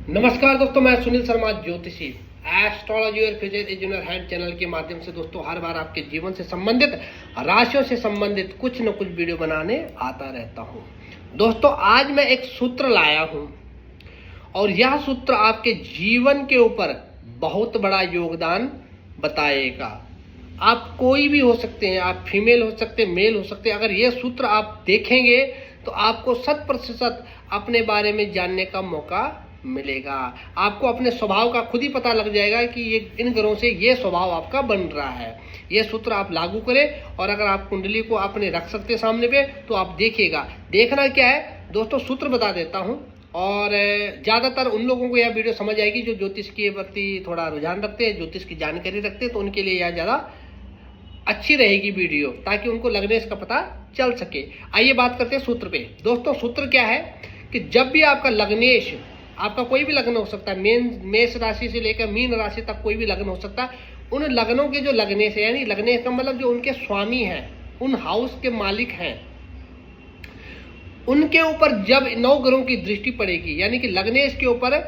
नमस्कार दोस्तों, मैं सुनील शर्मा ज्योतिषी एस्ट्रोलॉजी और फ्यूचर इंजीनियर हैंड चैनल के माध्यम से दोस्तों हर बार आपके जीवन से संबंधित राशियों से संबंधित कुछ न कुछ वीडियो बनाने आता रहता हूं। दोस्तों आज मैं एक सूत्र लाया हूं और यह सूत्र आपके जीवन के ऊपर बहुत बड़ा योगदान बताएगा। आप कोई भी हो सकते हैं, आप फीमेल हो सकते हैं, मेल हो सकते हैं। अगर यह सूत्र आप देखेंगे तो आपको 100% अपने बारे में जानने का मौका मिलेगा। आपको अपने स्वभाव का खुद ही पता लग जाएगा कि ये इन ग्रहों से ये स्वभाव आपका बन रहा है। ये सूत्र आप लागू करें और अगर आप कुंडली को अपने रख सकते सामने पे तो आप देखिएगा। देखना क्या है दोस्तों, सूत्र बता देता हूं और ज़्यादातर उन लोगों को यह वीडियो समझ आएगी जो ज्योतिष के प्रति थोड़ा रुझान रखते हैं, ज्योतिष की जानकारी रखते हैं, तो उनके लिए यह ज़्यादा अच्छी रहेगी वीडियो, ताकि उनको लग्नेश का पता चल सके। आइए बात करते हैं सूत्र पे। दोस्तों सूत्र क्या है कि जब भी आपका लग्नेश, आपका कोई भी लग्न हो सकता है, मेष राशि से लेकर मीन राशि तक कोई भी लग्न हो सकता है, उन लग्नों के जो लग्नेश है, यानी लग्नेश का मतलब जो उनके स्वामी हैं, उन हाउस के मालिक हैं, उनके ऊपर जब 9 ग्रहों की दृष्टि पड़ेगी, यानी कि लग्नेश के ऊपर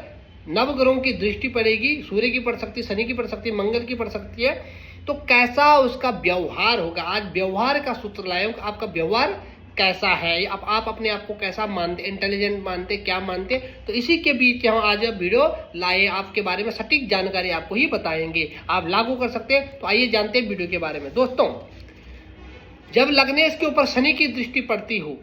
9 ग्रहों की दृष्टि पड़ेगी, सूर्य की पड़ सकती है, शनि की पड़ सकती है, मंगल की पड़ सकती है, तो कैसा उसका व्यवहार होगा। आज व्यवहार का सूत्र लाए हूं, आपका व्यवहार कैसा है, आप अपने आप को कैसा मानते, इंटेलिजेंट मानते, क्या मानते, तो इसी के बीच हम आज वीडियो लाए, आपके बारे में सटीक जानकारी आपको ही बताएंगे, आप लागू कर सकते हैं। तो आइए जानते हैं वीडियो के बारे में। दोस्तों जब लग्नेश के ऊपर शनि की दृष्टि पड़ती हो,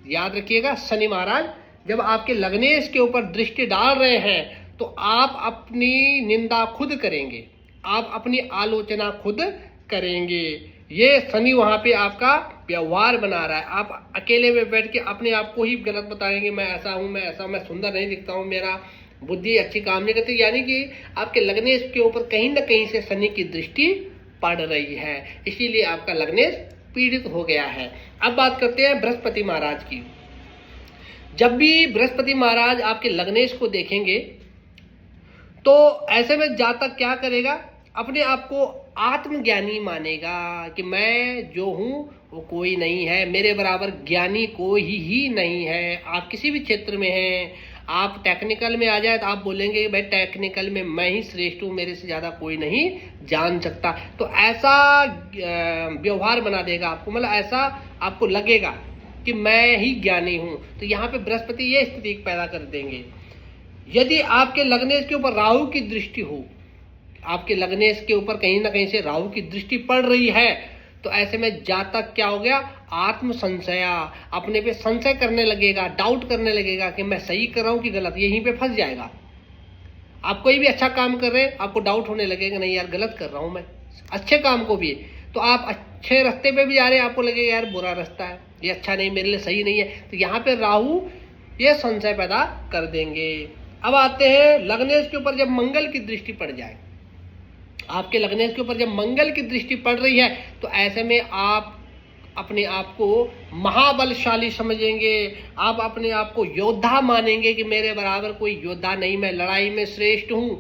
याद रखिएगा, शनि महाराज जब आपके लग्नेश के ऊपर दृष्टि डाल रहे हैं तो आप अपनी निंदा खुद करेंगे, आप अपनी आलोचना खुद करेंगे। ये शनि वहां पे आपका व्यवहार बना रहा है। आप अकेले में बैठ के अपने आप को ही गलत बताएंगे, मैं ऐसा हूं, मैं ऐसा, मैं सुंदर नहीं दिखता हूं, मेरा बुद्धि अच्छी काम नहीं करती, यानी कि आपके लग्नेश के ऊपर कहीं ना कहीं से शनि की दृष्टि पड़ रही है, इसीलिए आपका लग्नेश पीड़ित हो गया है। अब बात करते हैं बृहस्पति महाराज की। जब भी बृहस्पति महाराज आपके लग्नेश को देखेंगे तो ऐसे में जातक क्या करेगा, अपने आप को आत्मज्ञानी मानेगा कि मैं जो हूं वो कोई नहीं है, मेरे बराबर ज्ञानी कोई ही नहीं है। आप किसी भी क्षेत्र में हैं, आप टेक्निकल में आ जाए तो आप बोलेंगे भाई टेक्निकल में मैं ही श्रेष्ठ हूं, मेरे से ज्यादा कोई नहीं जान सकता। तो ऐसा व्यवहार बना देगा आपको, मतलब ऐसा आपको लगेगा कि मैं ही ज्ञानी हूं। तो यहाँ पे बृहस्पति ये स्थिति पैदा कर देंगे। यदि आपके लग्नेश के ऊपर राहु की दृष्टि हो, आपके लग्नेश के ऊपर कहीं ना कहीं से राहु की दृष्टि पड़ रही है, तो ऐसे में जातक क्या हो गया, आत्म संशया, अपने पे संशय करने लगेगा, डाउट करने लगेगा कि मैं सही कर रहा हूं कि गलत, यहीं पे फंस जाएगा। आप कोई भी अच्छा काम कर रहे हैं, आपको डाउट होने लगेगा नहीं यार गलत कर रहा हूं मैं, अच्छे काम को भी, तो आप अच्छे रास्ते पे भी जा रहे हैं, आपको लगेगा यार बुरा रास्ता है, ये अच्छा नहीं, मेरे लिए सही नहीं है। तो यहाँ पे राहु ये संशय पैदा कर देंगे। अब आते हैं लग्नेश के ऊपर जब मंगल की दृष्टि पड़ जाए, आपके लग्नेश के ऊपर जब मंगल की दृष्टि पड़ रही है, तो ऐसे में आप अपने आप को महाबलशाली समझेंगे, आप अपने आप को योद्धा मानेंगे कि मेरे बराबर कोई योद्धा नहीं, मैं लड़ाई में श्रेष्ठ हूं,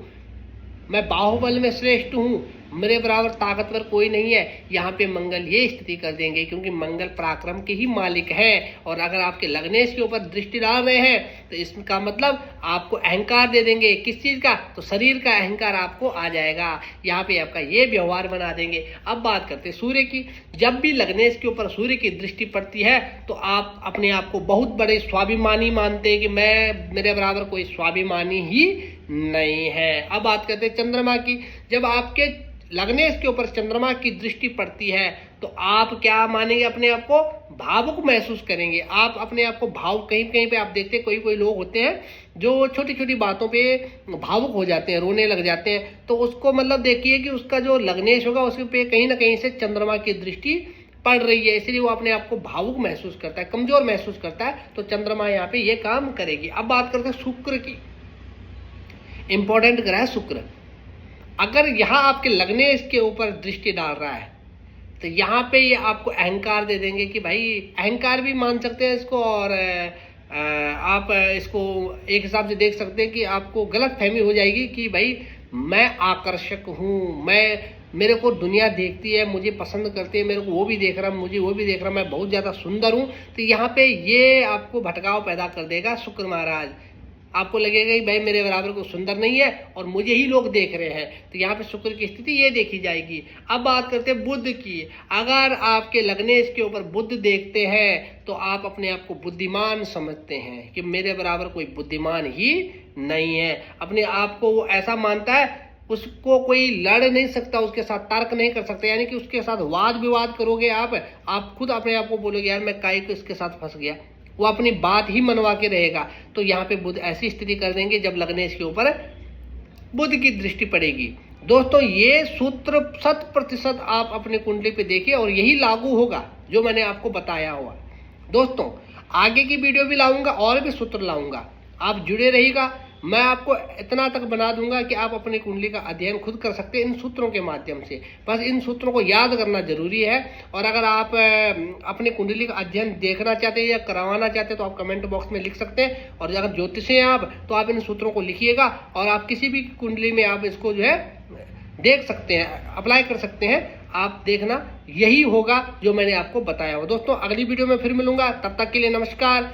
मैं बाहुबल में श्रेष्ठ हूं, मेरे बराबर ताकतवर कोई नहीं है। यहाँ पे मंगल ये स्थिति कर देंगे, क्योंकि मंगल पराक्रम के ही मालिक है। और अगर आपके लग्नेश के ऊपर दृष्टि डाल रहे हैं तो इसका मतलब आपको अहंकार दे देंगे। किस चीज का, तो शरीर का अहंकार आपको आ जाएगा, यहाँ पे आपका ये व्यवहार बना देंगे। अब बात करते हैं सूर्य की। जब भी लग्नेश के ऊपर सूर्य की दृष्टि पड़ती है तो आप अपने आप को बहुत बड़े स्वाभिमानी मानते हैं कि मैं, मेरे बराबर कोई स्वाभिमानी ही नहीं है। अब बात करते हैं चंद्रमा की। जब आपके लग्नेश के ऊपर चंद्रमा की दृष्टि पड़ती है तो आप क्या मानेंगे, अपने आप को भावुक महसूस करेंगे। आप अपने आप को कहीं कहीं पे आप देखते हैं कोई लोग होते हैं जो छोटी छोटी बातों पे भावुक हो जाते हैं, रोने लग जाते हैं, तो उसको मतलब देखिए कि उसका जो लग्नेश होगा उस पे कहीं ना कहीं से चंद्रमा की दृष्टि पड़ रही है, इसलिए वो अपने आप को भावुक महसूस करता है, कमजोर महसूस करता है। तो चंद्रमा यहाँ पे ये काम करेगी। अब बात करते हैं शुक्र की। इंपॉर्टेंट ग्रह शुक्र, अगर यहाँ आपके लग्नेश के ऊपर दृष्टि डाल रहा है तो यहाँ पे ये आपको अहंकार दे देंगे कि भाई, अहंकार भी मान सकते हैं इसको, और आप इसको एक हिसाब से देख सकते हैं कि आपको गलत फहमी हो जाएगी कि भाई मैं आकर्षक हूँ, मेरे को दुनिया देखती है, मुझे पसंद करती है, मेरे को वो भी देख रहा, मुझे वो भी देख रहा, मैं बहुत ज़्यादा सुंदर हूँ। तो यहाँ पे ये आपको भटकाव पैदा कर देगा शुक्र महाराज। आपको लगेगा कि भाई मेरे बराबर कोई सुंदर नहीं है और मुझे ही लोग देख रहे हैं, तो यहाँ पे शुक्र की स्थिति ये देखी जाएगी। अब बात करते हैं बुध की। अगर आपके लग्नेश के ऊपर बुध देखते हैं तो आप अपने आप को बुद्धिमान समझते हैं कि मेरे बराबर कोई बुद्धिमान ही नहीं है। अपने आप को वो ऐसा मानता है, उसको कोई लड़ नहीं सकता, उसके साथ तर्क नहीं कर सकता, यानी कि उसके साथ वाद विवाद करोगे आप खुद अपने आप को बोलोगे यार मैं काहे को इसके साथ फंस गया, वो अपनी बात ही मनवा के रहेगा। तो यहाँ पे बुध ऐसी स्थिति कर देंगे जब लग्नेश के ऊपर बुध की दृष्टि पड़ेगी। दोस्तों ये सूत्र 100% आप अपने कुंडली पे देखिए और यही लागू होगा जो मैंने आपको बताया हुआ। दोस्तों आगे की वीडियो भी लाऊंगा और भी सूत्र लाऊंगा, आप जुड़े रहिएगा। मैं आपको इतना तक बना दूंगा कि आप अपनी कुंडली का अध्ययन खुद कर सकते हैं इन सूत्रों के माध्यम से। बस इन सूत्रों को याद करना जरूरी है। और अगर आप अपनी कुंडली का अध्ययन देखना चाहते हैं या करवाना चाहते हैं तो आप कमेंट बॉक्स में लिख सकते हैं। और अगर ज्योतिषी हैं आप तो आप इन सूत्रों को लिखिएगा और आप किसी भी कुंडली में आप इसको जो है देख सकते हैं, अप्लाई कर सकते हैं। आप देखना यही होगा जो मैंने आपको बताया हो। दोस्तों अगली वीडियो में फिर मिलूंगा, तब तक के लिए नमस्कार।